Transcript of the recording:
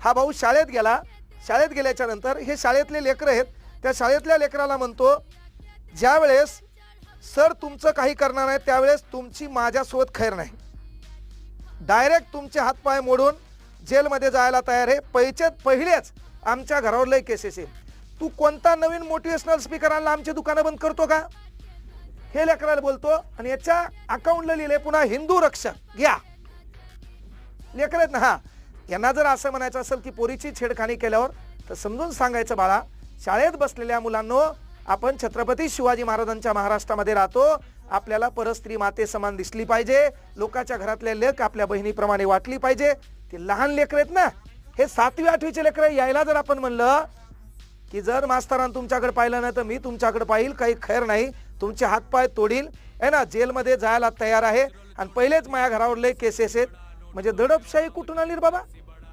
हा भाऊ शाळेत गेला, शाळेत गेल्याच्या नंतर हे शाळेतले लेकरं आहेत, त्या शाळेतल्या लेकराला म्हणतो ज्या वेळेस सर तुमचं काही करणार नाही त्यावेळेस तुमची माझ्यासोबत खैर नाही, डायरेक्ट तुमचे हातपाय मोडून जेलमध्ये जायला तयार आहे, पहिलेच आमच्या घरावर लय केसेस आहे, तू कोणता नवीन मोटिवेशनल स्पीकर आणला आमची दुकानं बंद करतो का, हे लेकराला बोलतो. आणि याच्या अकाउंटला लिहिले पुन्हा हिंदू रक्षक घ्या. लेकर आहेत ना, हा यांना जर असं म्हणायचं असेल की पोरीची छेडखानी केल्यावर तर समजून सांगायचं बाळा, शाळेत बसलेल्या मुलांनो आपण छत्रपती शिवाजी महाराजांच्या महाराष्ट्रामध्ये राहतो, आपल्याला परस्त्री माते समान दिसली पाहिजे, लोकांच्या घरातले लेक आपल्या बहिणीप्रमाणे वाटली पाहिजे. ते लहान लेकर आहेत ना, हे 7वी 8वीचे लेकर यायला जर आपण म्हणलं की जर मास्तरांनी तुमच्याकडे पाहिलं ना तर मी तुमच्याकडे पाहिल, काही खैर नाही, तुमचे हातपाय तोडील आहे ना, जेलमध्ये जायला तयार आहे आणि पहिलेच माझ्या घरावर लय केसेस आहेत, म्हणजे दडपशाही कुठून आली रे बाबा.